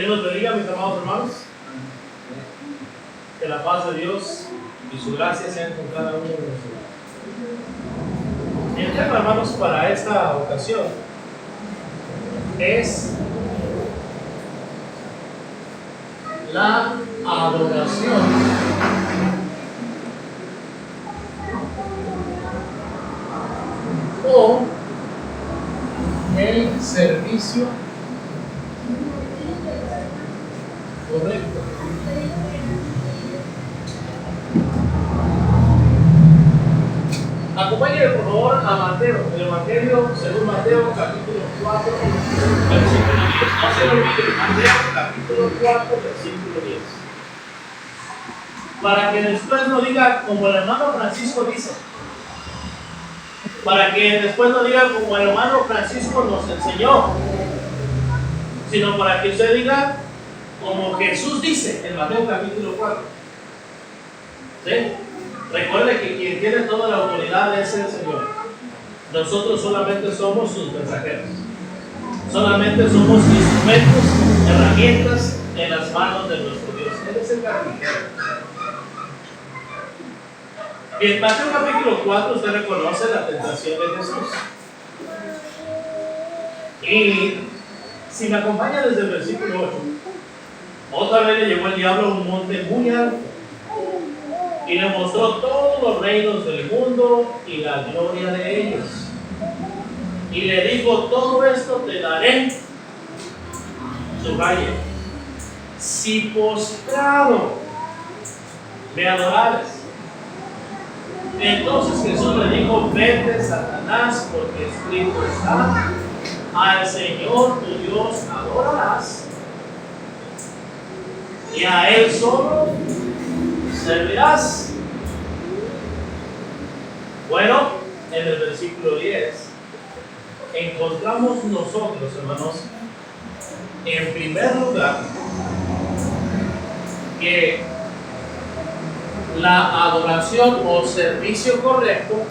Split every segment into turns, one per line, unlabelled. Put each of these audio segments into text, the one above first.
Dios los bendiga, mis amados hermanos. Que la paz de Dios y su gracia sean con cada uno de nosotros. El tema, hermanos, para esta ocasión es la adoración o el servicio correcto. Acompáñenme por favor a Mateo, el Evangelio según Mateo, capítulo 4, versículo 10. No se lo olviden, Mateo, capítulo 4, versículo 10. Para que después no diga como el hermano Francisco dice. Para que después no diga como el hermano Francisco nos enseñó, sino para que usted diga como Jesús dice en Mateo capítulo 4. ¿Sí? Recuerde que quien tiene toda la autoridad es el Señor. Nosotros solamente somos sus mensajeros. Solamente somos instrumentos, herramientas en las manos de nuestro Dios. Él es el carpintero. Y en Mateo capítulo 4 usted reconoce la tentación de Jesús. Y si me acompaña desde el versículo 8, otra vez le llevó el diablo a un monte muy alto y le mostró todos los reinos del mundo y la gloria de ellos. Y le dijo: todo esto te daré, subraye, si postrado me adorares. Entonces Jesús le dijo: vete, Satanás, porque escrito está: al Señor tu Dios adorarás y a Él solo servirás. Bueno, en el versículo 10 encontramos nosotros, hermanos, en primer lugar, que la adoración o servicio correcto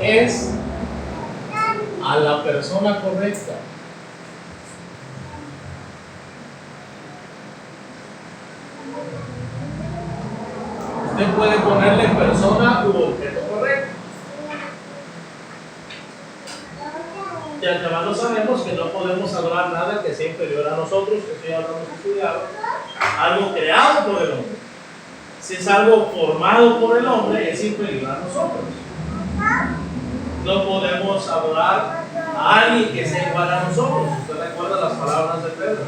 es a la persona correcta. Usted puede ponerle persona u objeto correcto. De antemano sabemos que no podemos adorar nada que sea inferior a nosotros, que eso ya lo hemos estudiado. Algo creado por el hombre. Si es algo formado por el hombre, es inferior a nosotros. No podemos adorar a alguien que sea igual a nosotros. Usted recuerda las palabras de Pedro: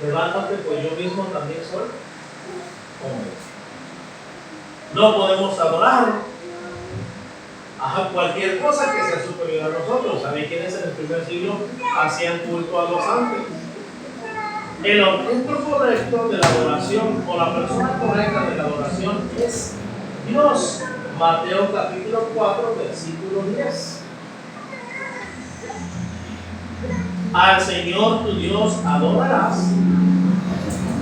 levántate, pues yo mismo también soy hombre. No podemos adorar a cualquier cosa que sea superior a nosotros. ¿Saben quiénes en el primer siglo hacían culto a los ángeles? El objeto correcto de la adoración o la persona correcta de la adoración es Dios. Mateo capítulo 4, versículo 10. Al Señor tu Dios adorarás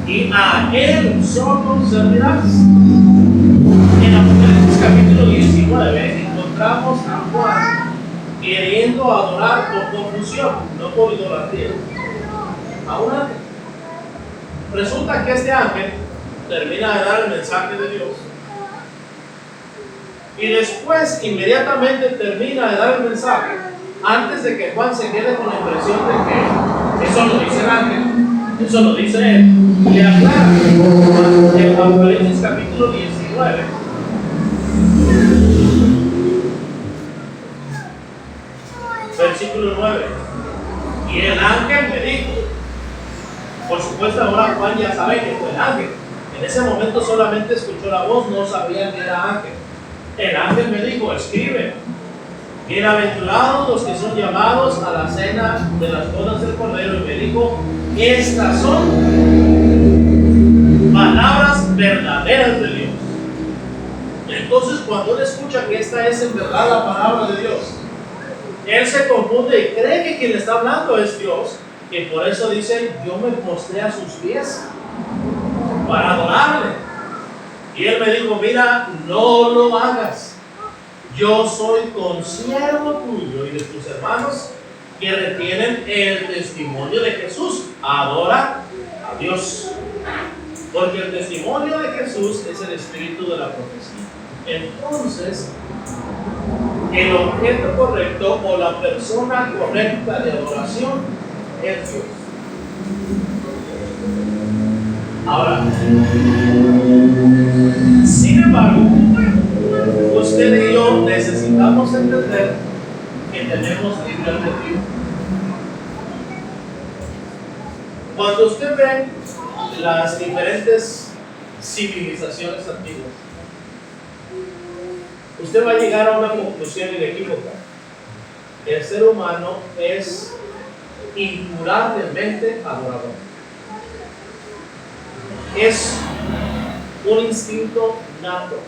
y a Él solo servirás. En Apocalipsis capítulo 19 encontramos a Juan queriendo adorar por confusión, no por idolatría, a un ángel. Resulta que este ángel termina de dar el mensaje de Dios y después inmediatamente termina de dar el mensaje antes de que Juan se quede con la impresión de que eso lo dice el ángel, eso lo dice él. Le aclara en Apocalipsis capítulo 19 versículo 9: y el ángel me dijo. Por supuesto, ahora Juan ya sabe que fue el ángel. En ese momento solamente escuchó la voz, no sabía que era ángel. El ángel me dijo: escribe, bienaventurados los que son llamados a la cena de las bodas del Cordero. Y me dijo: estas son palabras verdaderas de Dios. Entonces, cuando él escucha que esta es en verdad la palabra de Dios, él se confunde y cree que quien le está hablando es Dios. Y por eso dice: yo me postré a sus pies para adorarle. Y él me dijo: mira, no lo hagas. Yo soy consiervo tuyo y de tus hermanos que retienen el testimonio de Jesús. adora a Dios. Porque el testimonio de Jesús es el espíritu de la profecía. Entonces, el objeto correcto o la persona correcta de adoración es Dios. Ahora, sin embargo, usted y yo necesitamos entender que tenemos libre albedrío. Cuando usted ve las diferentes civilizaciones antiguas, usted va a llegar a una conclusión inequívoca. El ser humano es incurablemente adorador. Es un instinto nato.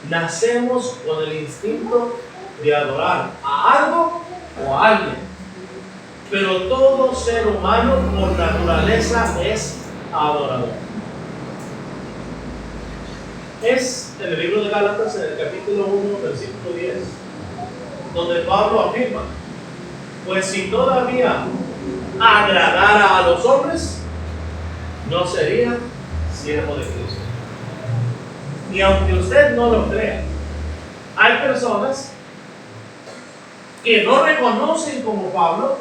Nacemos con el instinto de adorar a algo o a alguien. Pero todo ser humano por naturaleza es adorador. Es en el libro de Gálatas, en el capítulo 1, versículo 10, donde Pablo afirma: pues si todavía agradara a los hombres, no sería siervo de Cristo. Y aunque usted no lo crea, hay personas que no reconocen como Pablo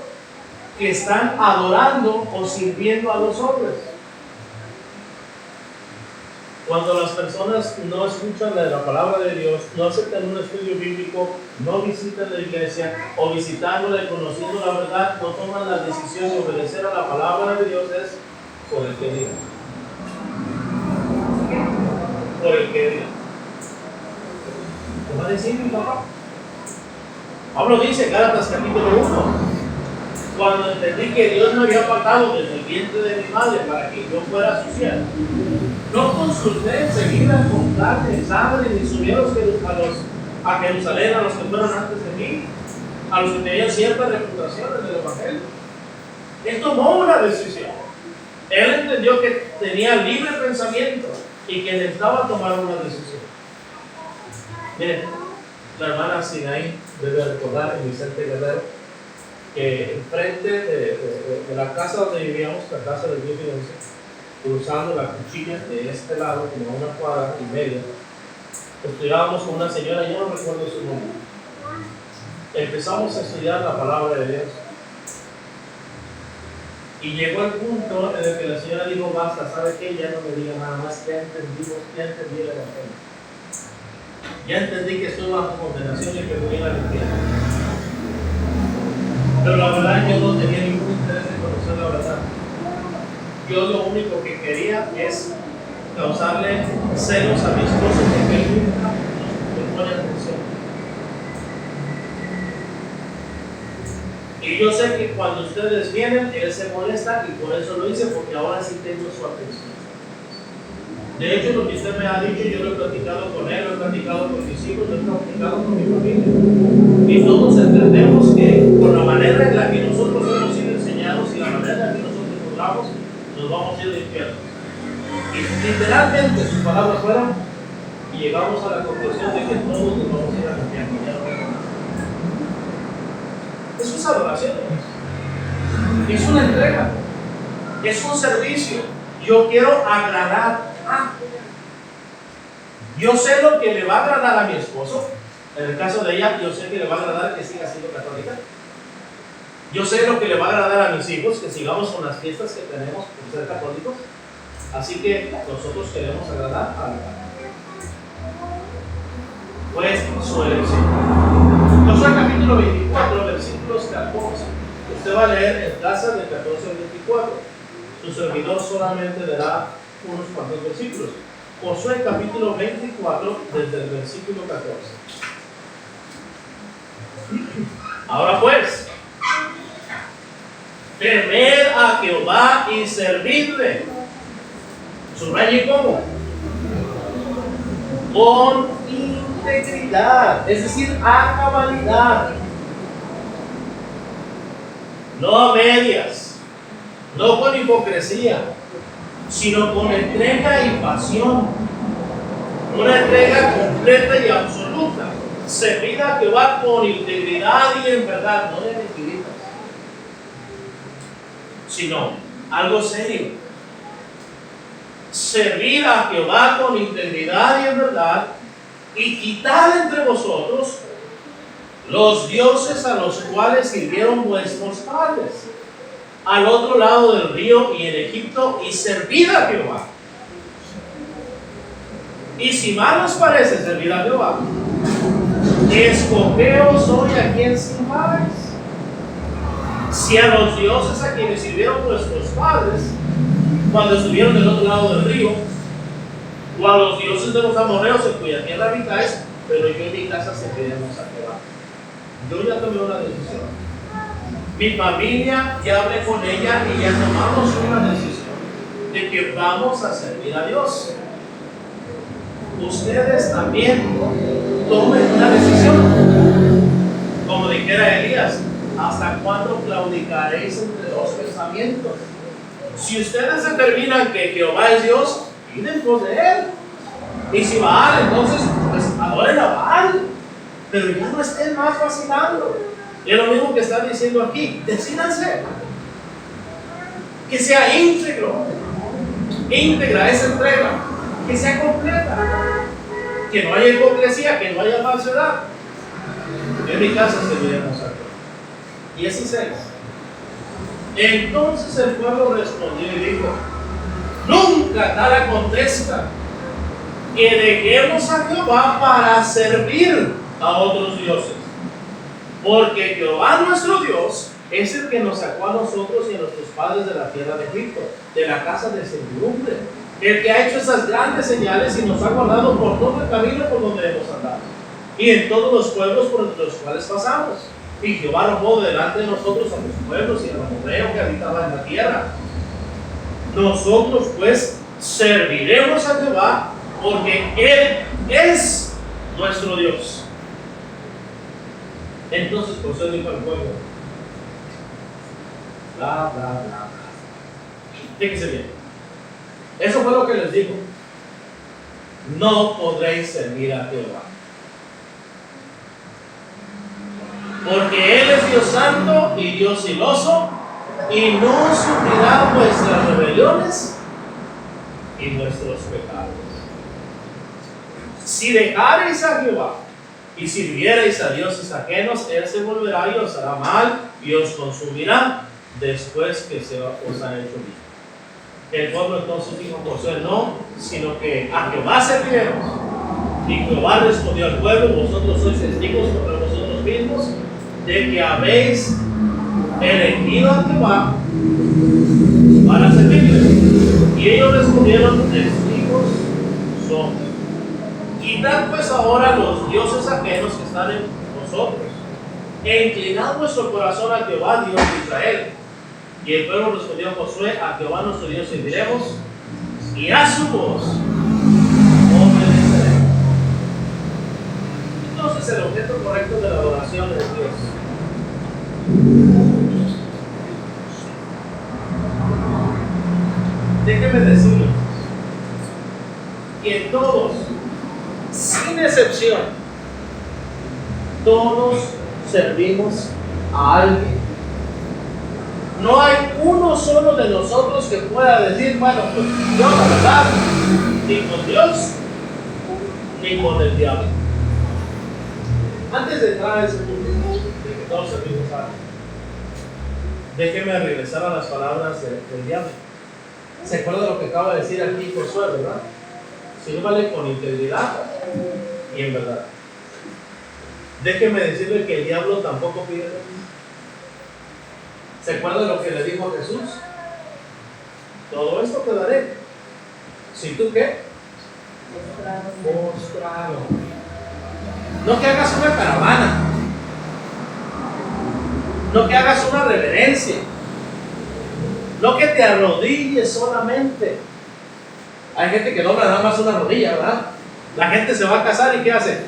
que están adorando o sirviendo a los hombres. Cuando las personas no escuchan la palabra de Dios, no aceptan un estudio bíblico, no visitan la iglesia o visitándola y conociendo la verdad, no toman la decisión de obedecer a la palabra de Dios, es por el que diga. Por el que diga. ¿Qué va a decir mi papá? Pablo dice en Gálatas capítulo 1: cuando entendí que Dios me había apartado desde el vientre de mi madre para que yo fuera su siervo, no consulté enseguida con carne, sangre, ni subí a Jerusalén a los que fueron antes de mí, a los que tenían cierta reputación en el Evangelio. Él tomó una decisión. Él entendió que tenía libre pensamiento y que necesitaba tomar una decisión. Miren, la hermana Sinaí debe recordar en Vicente Guerrero que enfrente de la casa donde vivíamos, la casa del viejo y once, cruzando la cuchilla de este lado, como a una cuadra y media, estudiábamos con una señora, yo no recuerdo su nombre. Empezamos a estudiar la palabra de Dios. Y llegó el punto en el que la señora dijo: basta, ¿sabe qué? Ya no me diga nada más, ya entendí el Evangelio. Ya entendí que estoy bajo condenación y que voy a ir al infierno. Pero la verdad, yo no tenía ningún interés en conocer la verdad. Yo lo único que quería es causarle celos a mi esposo, porque él nunca me pone atención. Y yo sé que cuando ustedes vienen, él se molesta, y por eso lo hice, porque ahora sí tengo su atención. De hecho, lo que usted me ha dicho, yo lo he platicado con él, lo he platicado con mis hijos, lo he platicado con mi familia. Y todos entendemos que por la manera en la que nosotros hemos sido enseñados y la manera en la que nosotros jugamos, nos vamos a ir al infierno. Y literalmente sus palabras fueron, y llegamos a la conclusión de que todos nos vamos a ir al infierno. Ya no vemos nada. Eso es adoración. Es una entrega. Es un servicio. Yo quiero agradar. Yo sé lo que le va a agradar a mi esposo. En el caso de ella, yo sé que le va a agradar que siga siendo católica. Yo sé lo que le va a agradar a mis hijos, que sigamos con las fiestas que tenemos por ser católicos. Así que nosotros queremos agradar a la pues su elección. Josué capítulo 24, versículos 14. Usted va a leer en casa del 14 al 24. Su servidor solamente dará unos cuantos versículos. Josué capítulo 24, desde el versículo 14. Ahora pues, temed a Jehová y servidle. Subraye cómo. Con integridad, es decir, a cabalidad. No a medias, no con hipocresía, sino con entrega y pasión. Una entrega completa y absoluta. Servida a Jehová con integridad y en verdad, no de mentiritas. sino algo serio. Servid a Jehová con integridad y en verdad, y quitad entre vosotros los dioses a los cuales sirvieron vuestros padres al otro lado del río y en Egipto, y servid a Jehová. Y si mal os parece servir a Jehová, escogeos hoy a quien sirváis. Si a los dioses a quienes sirvieron vuestros padres cuando estuvieron del otro lado del río, o a los dioses de los amorreos en cuya tierra habitáis, pero yo en mi casa serviremos a Jehová. Yo ya tomé una decisión. Mi familia, ya hablé con ella y ya tomamos una decisión de que vamos a servir a Dios. Ustedes también tomen una decisión. Como dijera Elías, ¿hasta cuándo claudicaréis entre dos pensamientos? Si ustedes determinan que Jehová es Dios, piden por de Él. Y si Baal, entonces, pues adoren a Baal. Pero ya no estén más vacilando. Y es lo mismo que está diciendo aquí. Decídanse. Que sea íntegro. Íntegra esa entrega. Que sea completa. Que no haya hipocresía, que no haya falsedad. En mi casa serviremos a Dios. Y así se es. Entonces el pueblo respondió y dijo: nunca tal acontezca que dejemos a Jehová para servir a otros dioses, porque Jehová nuestro Dios es el que nos sacó a nosotros y a nuestros padres de la tierra de Egipto, de la casa de servidumbre, el que ha hecho esas grandes señales y nos ha guardado por todo el camino por donde hemos andado y en todos los pueblos por entre los cuales pasamos. Y Jehová arrojó delante de nosotros a los pueblos y al amorreo que habitaba en la tierra. Nosotros pues serviremos a Jehová, porque Él es nuestro Dios. Entonces Josué dijo al pueblo: bla, bla, bla, bla. Fíjense bien. Eso fue lo que les dijo: no podréis servir a Jehová, porque Él es Dios santo y Dios celoso, y no sufrirá vuestras rebeliones y vuestros pecados. Si dejareis a Jehová y sirviereis a dioses ajenos, Él se volverá y os hará mal y os consumirá después que se os ha hecho bien. El pueblo entonces dijo a Josué: no, sino que a Jehová serviremos. Y Jehová respondió al pueblo: vosotros sois testigos contra vosotros mismos de que habéis elegido a Jehová para servirle. Y ellos respondieron: testigos somos. Quitad pues ahora los dioses ajenos que están en vosotros, e inclinad vuestro corazón a Jehová, Dios de Israel. Y el pueblo respondió a Josué: a Jehová nuestro Dios serviremos, y a su voz obedeceremos. Entonces el objeto correcto de la adoración es Dios. Déjenme decirles que todos, sin excepción, todos servimos a alguien. No hay uno solo de nosotros que pueda decir: bueno, pues yo la verdad, ni con Dios ni con el diablo. Antes de entrar a ese punto de que todos servimos a alguien, déjenme regresar a las palabras del diablo. ¿Se acuerda de lo que acaba de decir aquí Josué, verdad? Sírvale con integridad y en verdad. Déjeme decirle que el diablo tampoco pide lo mismo. ¿Se acuerda de lo que le dijo Jesús? Todo esto te daré. ¿Si tú qué? Postrado. No que hagas una caravana. No que hagas una reverencia. No que te arrodilles solamente. Hay gente que dobla nada más una rodilla, ¿verdad? La gente se va a casar y ¿qué hace?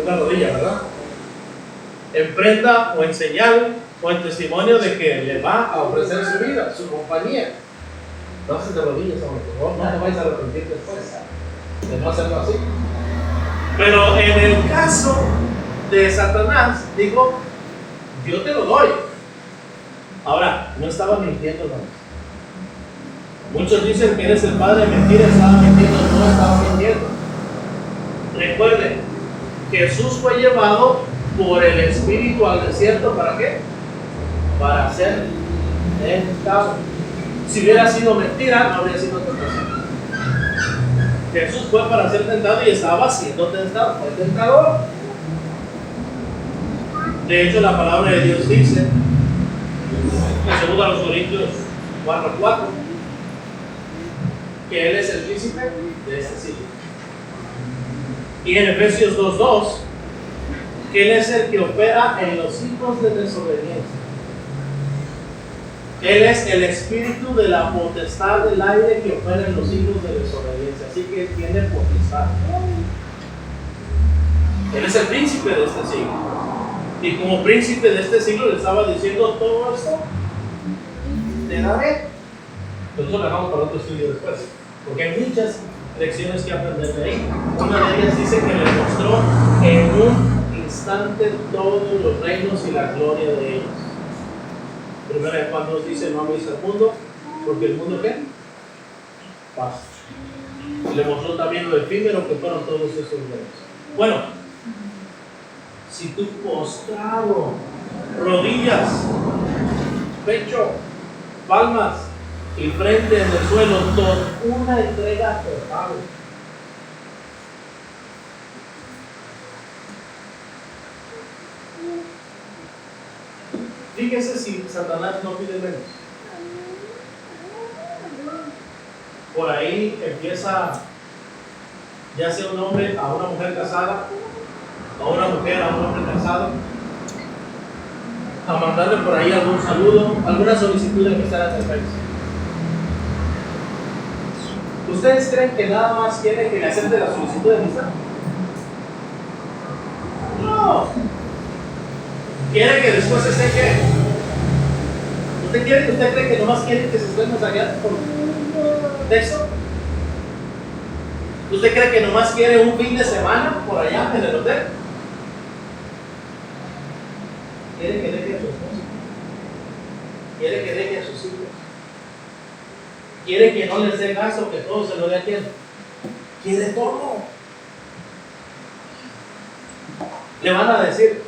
Una rodilla, ¿verdad? En prenda o en señal o en testimonio de que le va a ofrecer su vida, su compañía. No haces de rodillas, hombre, por favor, no te vayas a arrepentir después de no hacerlo así. Pero en el caso de Satanás, digo: yo te lo doy, Ahora, no estaba mintiendo, hermanos. Muchos dicen que eres el padre de mentira, estaba mintiendo, no estaba mintiendo. Recuerden, Jesús fue llevado por el Espíritu al desierto, ¿para qué? Para ser tentado. Si hubiera sido mentira, no habría sido tentación. Jesús fue para ser tentado y estaba siendo tentado, fue tentador. De hecho, la palabra de Dios dice, en 2 Corintios 4:4, que Él es el príncipe de este siglo. Y en Efesios 2:2, que Él es el que opera en los hijos de desobediencia. Él es el espíritu de la potestad del aire que opera en los hijos de desobediencia. Así que Él tiene potestad. Él es el príncipe de este siglo. Y como príncipe de este siglo le estaba diciendo todo esto, te daré. Nosotros lo dejamos para otro estudio después, porque hay muchas lecciones que aprender de ahí. Una de ellas dice que le mostró en un instante todos los reinos y la gloria de ellos. Primera de Juan 2 dice: no améis al mundo, porque el mundo ¿qué? Pasa. Y le mostró también lo efímero que fueron todos esos reinos. Bueno, si tú postrado, rodillas, pecho, palmas y frente en el suelo, toda una entrega total. Fíjese si Satanás no pide menos. Por ahí empieza, ya sea un hombre a una mujer casada, a una mujer a un hombre casado, a mandarle por ahí algún saludo, alguna solicitud de amistad en el país. ¿Ustedes creen que nada más quiere que le acepte la solicitud de amistad? No. ¿Quiere que después esté qué? ¿Usted cree que nomás quiere que se esté mensajeando por texto? ¿Usted cree que nomás quiere un fin de semana por allá en el hotel? Quiere que deje a su esposa. Quiere que deje a sus hijos. Quiere que no les dé gasto, que todo se lo dé a quién. Quiere todo. Le van a decir: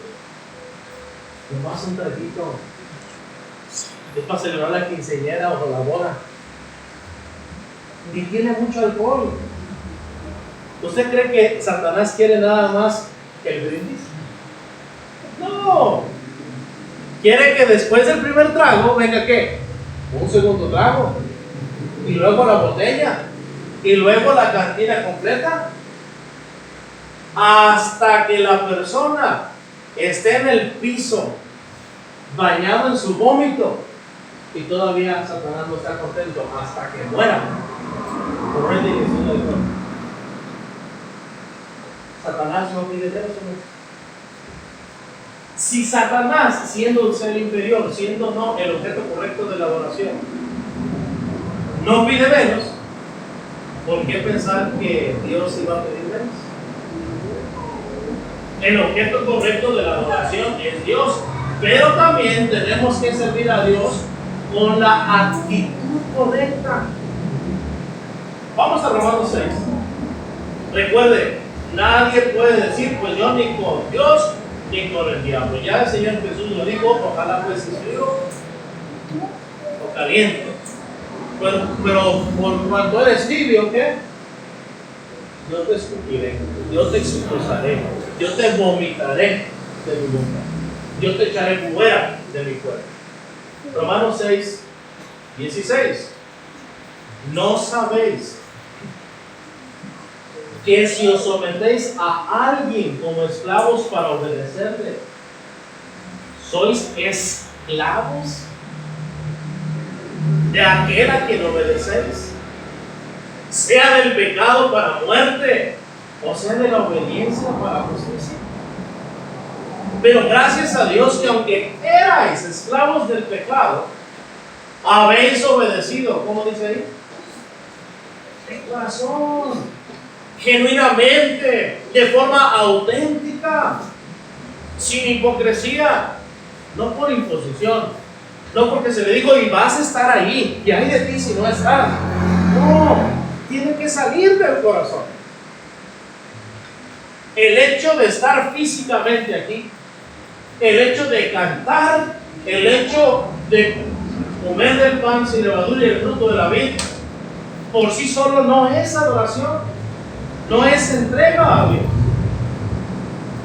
nomás un traguito, es para celebrar la quinceañera o la boda. Y tiene mucho alcohol. ¿Usted cree que Satanás quiere nada más que el brindis? No. Quiere que después del primer trago venga ¿qué? Un segundo trago. Y luego la botella. Y luego la cantina completa. Hasta que la persona esté en el piso, bañado en su vómito, y todavía Satanás no está contento hasta que muera por una indigestión del cuerpo. Satanás no pide menos. Si Satanás, siendo un ser inferior, siendo no el objeto correcto de la adoración, no pide menos, ¿por qué pensar que Dios iba a pedir menos? El objeto correcto de la adoración es Dios, pero también tenemos que servir a Dios con la actitud correcta. Vamos a Romanos 6. Recuerde, nadie puede decir: pues yo ni con Dios ni con el diablo. Ya el Señor Jesús lo dijo: ojalá fuese frío o caliente. Pero por cuanto eres tibio, ¿qué? Yo te escupiré, yo te expulsaré, yo te vomitaré de mi boca, yo te echaré fuera de mi cuerpo. Romanos 6, 16. ¿No sabéis que si os sometéis a alguien como esclavos para obedecerle, sois esclavos de aquel a quien obedecéis? Sea del pecado para muerte, o sea de la obediencia para justicia. Pero gracias a Dios que aunque erais esclavos del pecado, habéis obedecido. ¿Cómo dice ahí? De corazón, genuinamente, de forma auténtica, sin hipocresía, no por imposición, No porque se le dijo y vas a estar ahí, y hay de ti si no estás. No, tiene que salir del corazón. El hecho de estar físicamente aquí, el hecho de cantar, el hecho de comer del pan sin levadura y el fruto de la vid, por sí solo no es adoración, no es entrega a Dios.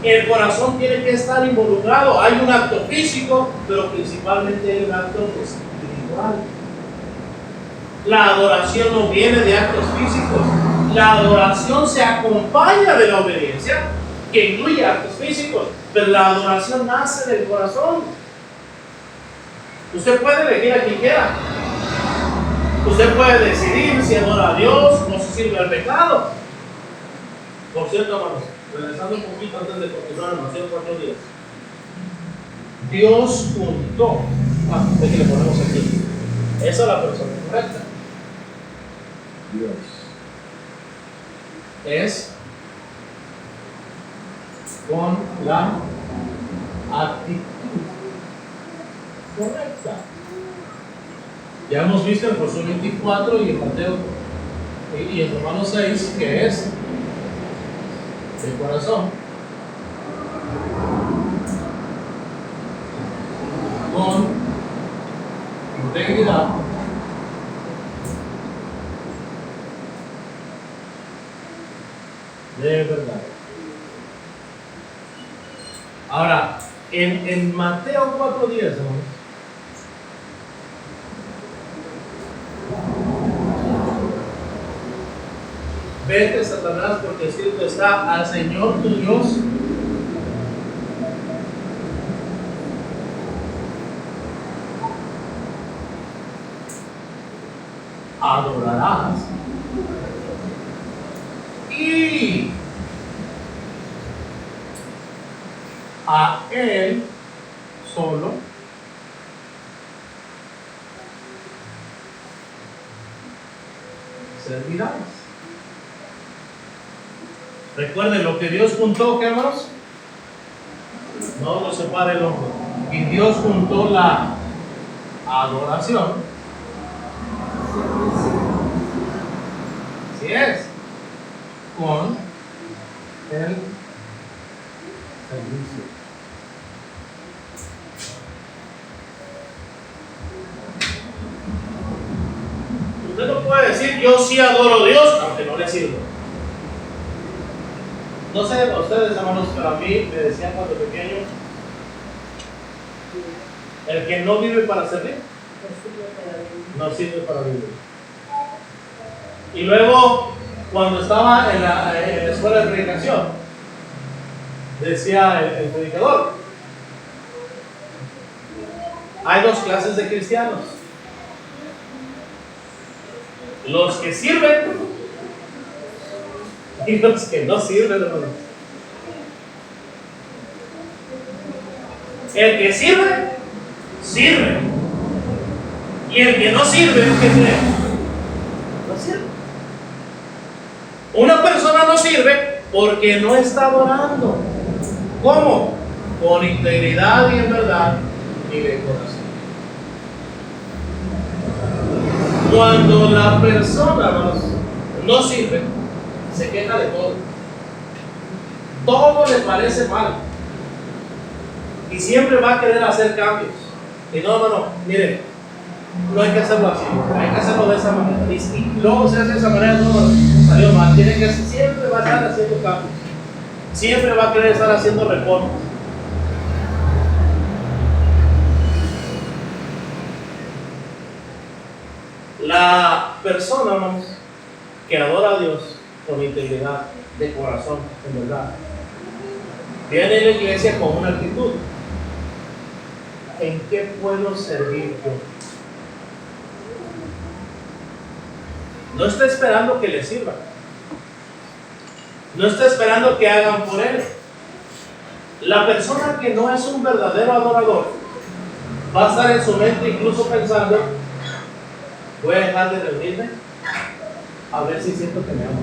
El corazón tiene que estar involucrado. Hay un acto físico, pero principalmente hay un acto espiritual. La adoración no viene de actos físicos. La adoración se acompaña de la obediencia, que incluye actos físicos, pero la adoración nace del corazón. Usted puede elegir a quien quiera. Usted puede decidir si adora a Dios o si sirve al pecado. Por cierto, hermanos, regresando un poquito antes de continuar, en Mateo 4 días. Dios juntó. Es que le ponemos aquí. Esa es la persona correcta. Dios es con la actitud correcta. Ya hemos visto en Josué 24 y en Mateo y en Romanos 6 que es el corazón con integridad de verdad. Ahora, en Mateo 4:10, hermanos, vete, Satanás, porque escrito está: al Señor tu Dios adorarás, y a Él solo servirás. Recuerden, lo que Dios juntó, ¿qué, hermanos? No lo separa el hombre. Y Dios juntó la adoración. Así es. Con el servicio. Usted no puede decir yo sí adoro a Dios aunque no le sirvo. No sé a ustedes, hermanos, pero a mí me decían cuando pequeño: el que no vive para servir no sirve para vivir. Y luego, cuando estaba en la escuela de predicación, decía el predicador: hay dos clases de cristianos, los que sirven y los que no sirven, hermanos. El que sirve, sirve. Y el que no sirve, ¿qué cree? No sirve. Una persona no sirve porque no está adorando. ¿Cómo? Con integridad y en verdad y de corazón. Cuando la persona, hermanos, no sirve, se queja de todo. Todo le parece mal. Y siempre va a querer hacer cambios. Y no, hermano, miren, no hay que hacerlo así, hay que hacerlo de esa manera. Y luego se hace de esa manera, no salió mal. Tiene que hacer, siempre va a estar haciendo cambios. Siempre va a querer estar haciendo reformas. La persona, hermanos, que adora a Dios con integridad de corazón, en verdad, viene a la iglesia con una actitud: ¿en qué puedo servir yo? No está esperando que le sirva. No está esperando que hagan por él. La persona que no es un verdadero adorador va a estar en su mente incluso pensando: voy a dejar de reunirme a ver si siento que me aman,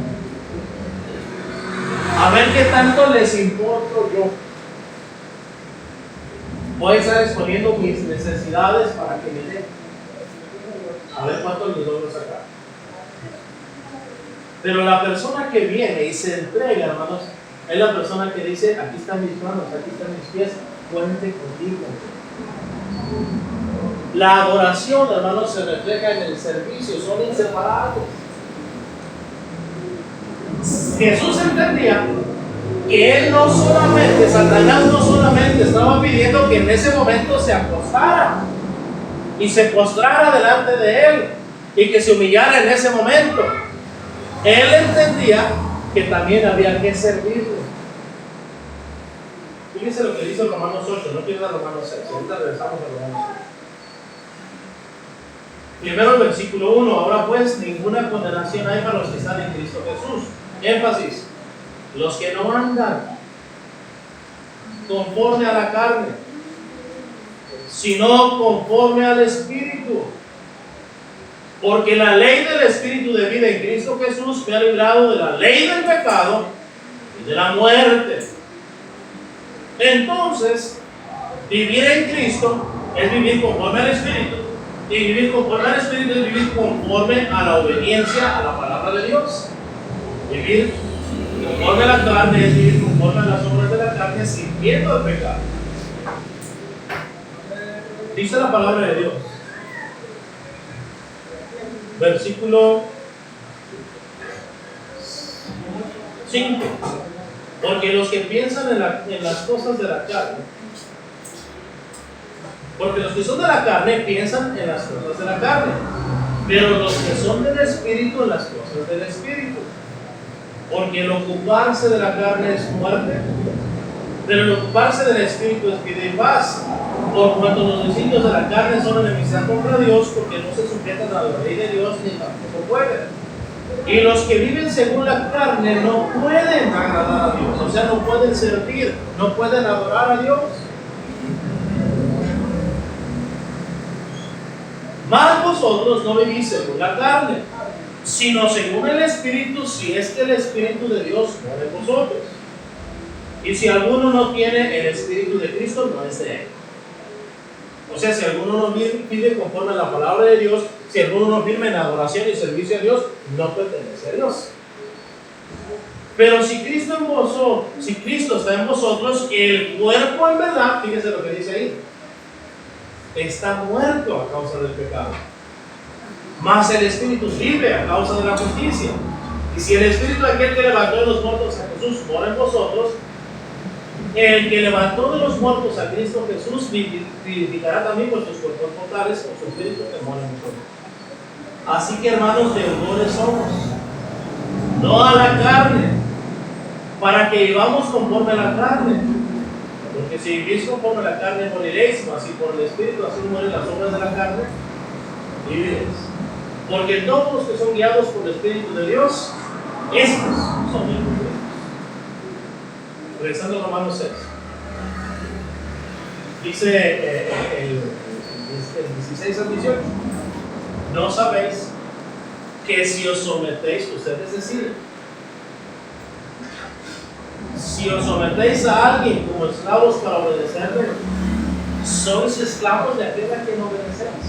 a ver qué tanto les importo yo. Voy a estar exponiendo mis necesidades para que me den. A ver cuánto les logro sacar. Pero la persona que viene y se entrega, hermanos, es la persona que dice: aquí están mis manos, aquí están mis pies, cuente conmigo. La adoración, hermanos, se refleja en el servicio, son inseparables. Jesús entendía que él no solamente, Satanás no solamente estaba pidiendo que en ese momento se acostara y se postrara delante de él y que se humillara en ese momento. Él entendía que también había que servirle. Fíjense lo que dice Romanos 8, no quiero ir a Romanos 6, ahorita regresamos a Romanos 6. Primero el versículo 1, ahora pues ninguna condenación hay para los que están en Cristo Jesús. Énfasis, los que no andan conforme a la carne, sino conforme al Espíritu. Porque la ley del Espíritu de vida en Cristo Jesús me ha librado de la ley del pecado y de la muerte. Entonces, vivir en Cristo es vivir conforme al Espíritu. Y vivir conforme al Espíritu es vivir conforme a la obediencia a la palabra de Dios. Vivir conforme a la carne es vivir conforme a las obras de la carne, sirviendo al pecado. Dice la palabra de Dios. Versículo 5. Porque los que piensan en las cosas de la carne, porque los que son de la carne piensan en las cosas de la carne, pero los que son del Espíritu en las cosas del Espíritu. Porque el ocuparse de la carne es muerte, pero el ocuparse del Espíritu es vida y paz. Por cuanto los designios de la carne son enemistad contra Dios, porque no se sujetan a la ley de Dios ni tampoco pueden. Y los que viven según la carne no pueden agradar a Dios, o sea, no pueden servir, no pueden adorar a Dios. Mas vosotros no vivís según la carne, sino según el Espíritu, si es que el Espíritu de Dios mora en vosotros. Y si alguno no tiene el Espíritu de Cristo, no es de él. O sea, si alguno no vive conforme a la palabra de Dios, si alguno no firme en adoración y servicio a Dios, no pertenece a Dios. Pero si Cristo está en vosotros, el cuerpo en verdad, fíjense lo que dice ahí, está muerto a causa del pecado, mas el Espíritu vive a causa de la justicia. Y si el Espíritu de aquel que levantó de los muertos a Jesús mora en vosotros, el que levantó de los muertos a Cristo Jesús vivificará también vuestros cuerpos mortales con su Espíritu que mora en vosotros. Así que, hermanos, deudores somos, no a la carne, para que vivamos conforme a la carne. Porque si vivís conforme a la carne moriréis, mas si por el Espíritu así mueren las obras de la carne, viviréis. Porque todos los que son guiados por el Espíritu de Dios, estos son hijos de Dios. Regresando a Romanos 6. Dice el 16 al 18. ¿No sabéis que si os sometéis, ustedes deciden? Si os sometéis a alguien como esclavos para obedecerle, sois esclavos de aquel a quien obedecéis,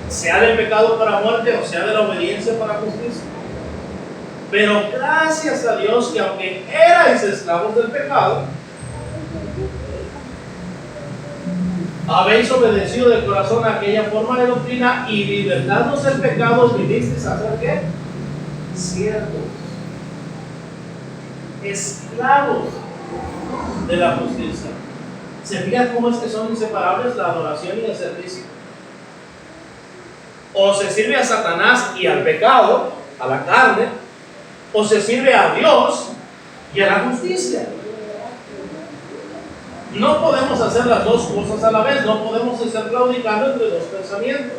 sea del pecado para muerte o sea de la obediencia para justicia. Pero gracias a Dios que aunque erais esclavos del pecado, habéis obedecido de corazón a aquella forma de doctrina y libertados del pecado vinisteis a ser ¿qué? Siervos, esclavos de la justicia. ¿Se fijan cómo es que son inseparables la adoración y el servicio? O se sirve a Satanás y al pecado, a la carne, o se sirve a Dios y a la justicia. No podemos hacer las dos cosas a la vez, no podemos estar claudicando entre dos pensamientos.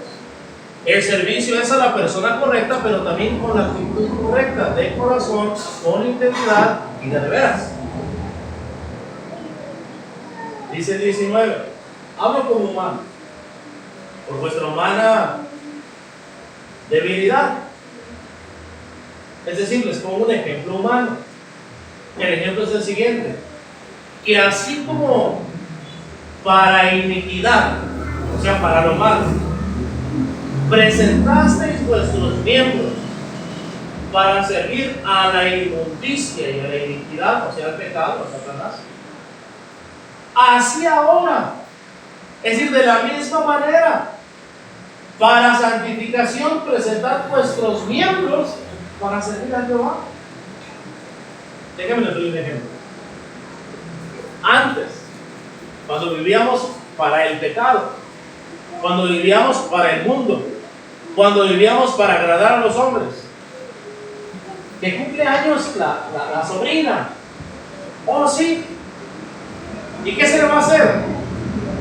El servicio es a la persona correcta, pero también con la actitud correcta, de corazón, con integridad y de veras. Dice 19, hablo como humano, por vuestra humana debilidad. Es decir, les pongo un ejemplo humano. El ejemplo es el siguiente: que así como para iniquidad, o sea, para lo malo. Presentasteis vuestros miembros para servir a la inmundicia y a la iniquidad, o sea, al pecado, a Satanás. Así ahora, es decir, de la misma manera, para santificación, presentad vuestros miembros para servir a Jehová. Déjenme darle un ejemplo. Antes, cuando vivíamos para el pecado, cuando vivíamos para el mundo, cuando vivíamos para agradar a los hombres, que cumple años la sobrina. Oh, sí. ¿Y qué se le va a hacer?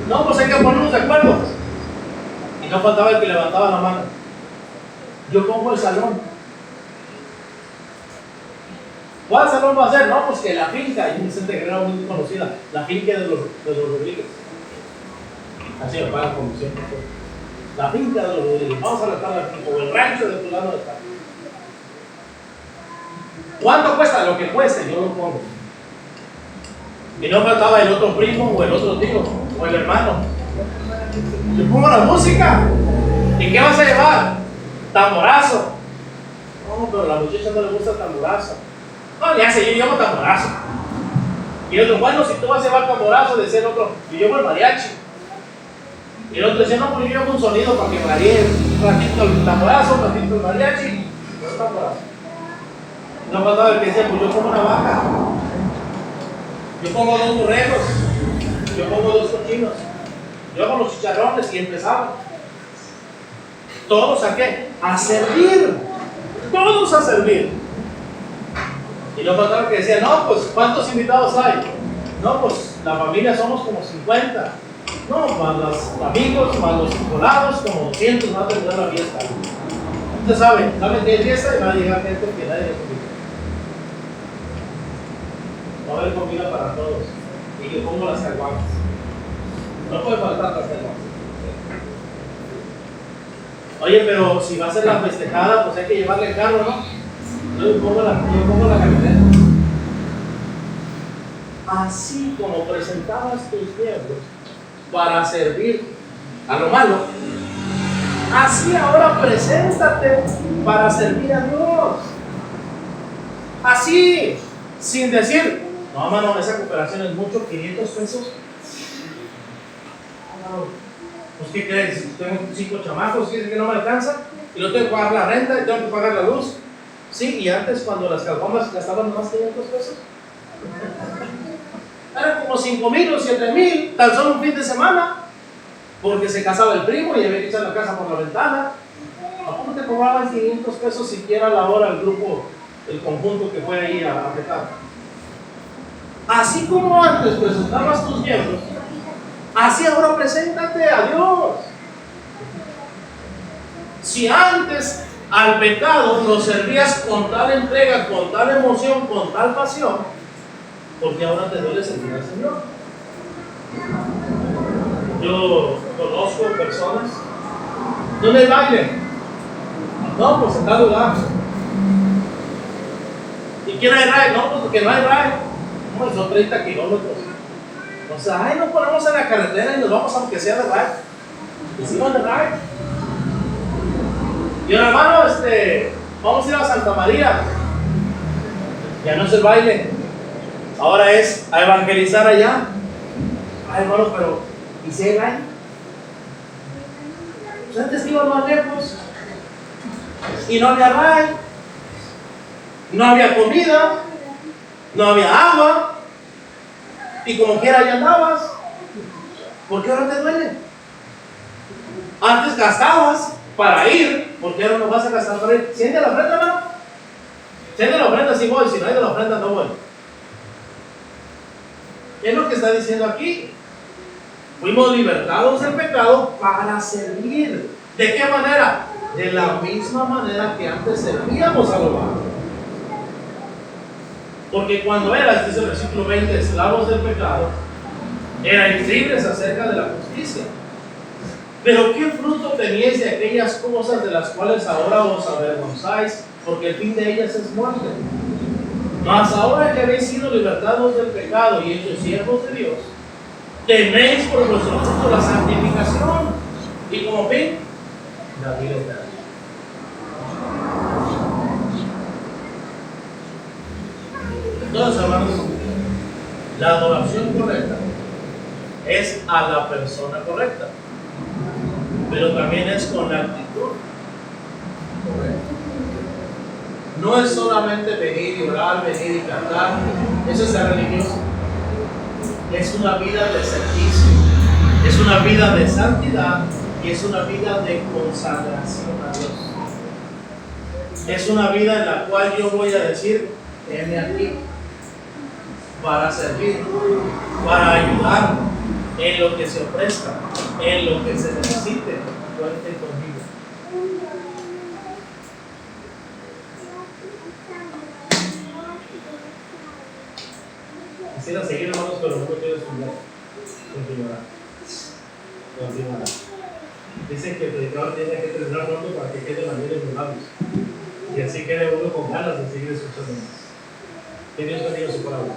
No, pues hay que ponernos de acuerdo. Y no faltaba el que levantaba la mano. Yo pongo el salón. ¿Cuál salón va a ser? No, pues que la finca, y Vicente Guerrero muy conocida, la finca de los Rodríguez. Así me pagan comisión. La finca de los Rodríguez. Vamos a arreglar la finca, o el rancho de fulano de tal. ¿Cuánto cuesta? Lo que cueste, yo lo pongo. Y no faltaba el otro primo, o el otro tío, o el hermano. Yo pongo la música. ¿Y qué vas a llevar? Tamborazo. No, pero a la muchacha no le gusta el tamborazo. No, ya sé, yo llevo tamborazo. Y el otro, bueno, si tú vas a llevar tamborazo, decía el otro, yo llevo el mariachi. Y el otro decía, no, pues yo llevo un sonido para que varíe. Un ratito el tamborazo, un ratito el mariachi. No tamborazo. No faltaba el que decía, pues yo pongo una vaca. Yo pongo 2 borregos. Yo pongo 2 cochinos. Yo hago los chicharrones y empezaba. ¿Todos a qué? A servir. Todos a servir. Y no faltaba que decía, no, pues ¿cuántos invitados hay? No, pues la familia somos como 50. No, más los amigos, más los colados, como 200 van a terminar la fiesta. Usted sabe que hay fiesta y va a llegar gente que nadie le comida. Va a haber comida para todos. Y yo pongo las caguamas. No puede faltar las caguamas. Oye, pero si va a ser la festejada, pues hay que llevarle el carro, ¿no? Yo pongo la camioneta. Así como presentabas tus miembros para servir a lo malo, así ahora preséntate para servir a Dios. Así, sin decir, no, mano, esa cooperación es mucho, 500 pesos. Pues, ¿qué crees? Tengo 5 chamacos, ¿qué que no me alcanza? Y no tengo que pagar la renta y tengo que pagar la luz. Sí, y antes cuando las caguamas gastaban más 500 pesos, eran como 5,000 o 7,000, tan solo un fin de semana, porque se casaba el primo y había que echar la casa por la ventana. ¿A poco te cobraban 500 pesos siquiera a la hora el grupo, el conjunto que fue ahí a pecar? Así como antes presentabas tus miembros, así ahora preséntate a Dios. Si antes al pecado lo servías con tal entrega, con tal emoción, con tal pasión, porque ahora te duele servir al Señor. Yo conozco personas. ¿Dónde hay baile? No, pues en tal lugar. ¿Y quién hay RAE? No, pues porque no hay RAE. No, son 30 kilómetros. O sea, ay, nos ponemos en la carretera y nos vamos aunque sea de RAE. Hicimos de RAE. Y hermano, vamos a ir a Santa María. Ya no es el baile. Ahora es a evangelizar allá. Ay, hermano, pero ¿y si hay RAE? Pues antes iban más lejos. Y no había RAE. No había comida. No había agua. Y como quiera allá andabas. ¿Por qué ahora te duele? Antes gastabas para ir, porque ahora no vas a gastar para ir. Si hay de la ofrenda, hermano. Si hay de la ofrenda, sí voy. Si no hay de la ofrenda, no voy. Es lo que está diciendo aquí. Fuimos libertados del pecado para servir. ¿De qué manera? De la misma manera que antes servíamos a lo malo. Porque cuando eras, dice el versículo 20, esclavos del pecado, erais libres acerca de la justicia. Pero ¿qué fruto teníais de aquellas cosas de las cuales ahora os avergonzáis? Porque el fin de ellas es muerte. Mas ahora que habéis sido libertados del pecado y hechos siervos de Dios, Teméis por vuestro fruto la santificación y como fin, la vida eterna. Entonces, hermanos, la adoración correcta es a la persona correcta, pero también es con la actitud correcta. No es solamente venir y orar, venir y cantar, eso es ser religioso. Es una vida de servicio, es una vida de santidad y es una vida de consagración a Dios. Es una vida en la cual yo voy a decir, heme aquí para servir, para ayudar en lo que se ofrezca, en lo que se necesite, cuente conmigo. Quisiera seguir, hermanos, pero no quiero estudiar. Continuará. Dicen que el predicador tiene que terminar pronto para que quede la vida en los labios. Y así quede uno con ganas de seguir escuchando más. Que Dios bendiga su palabra.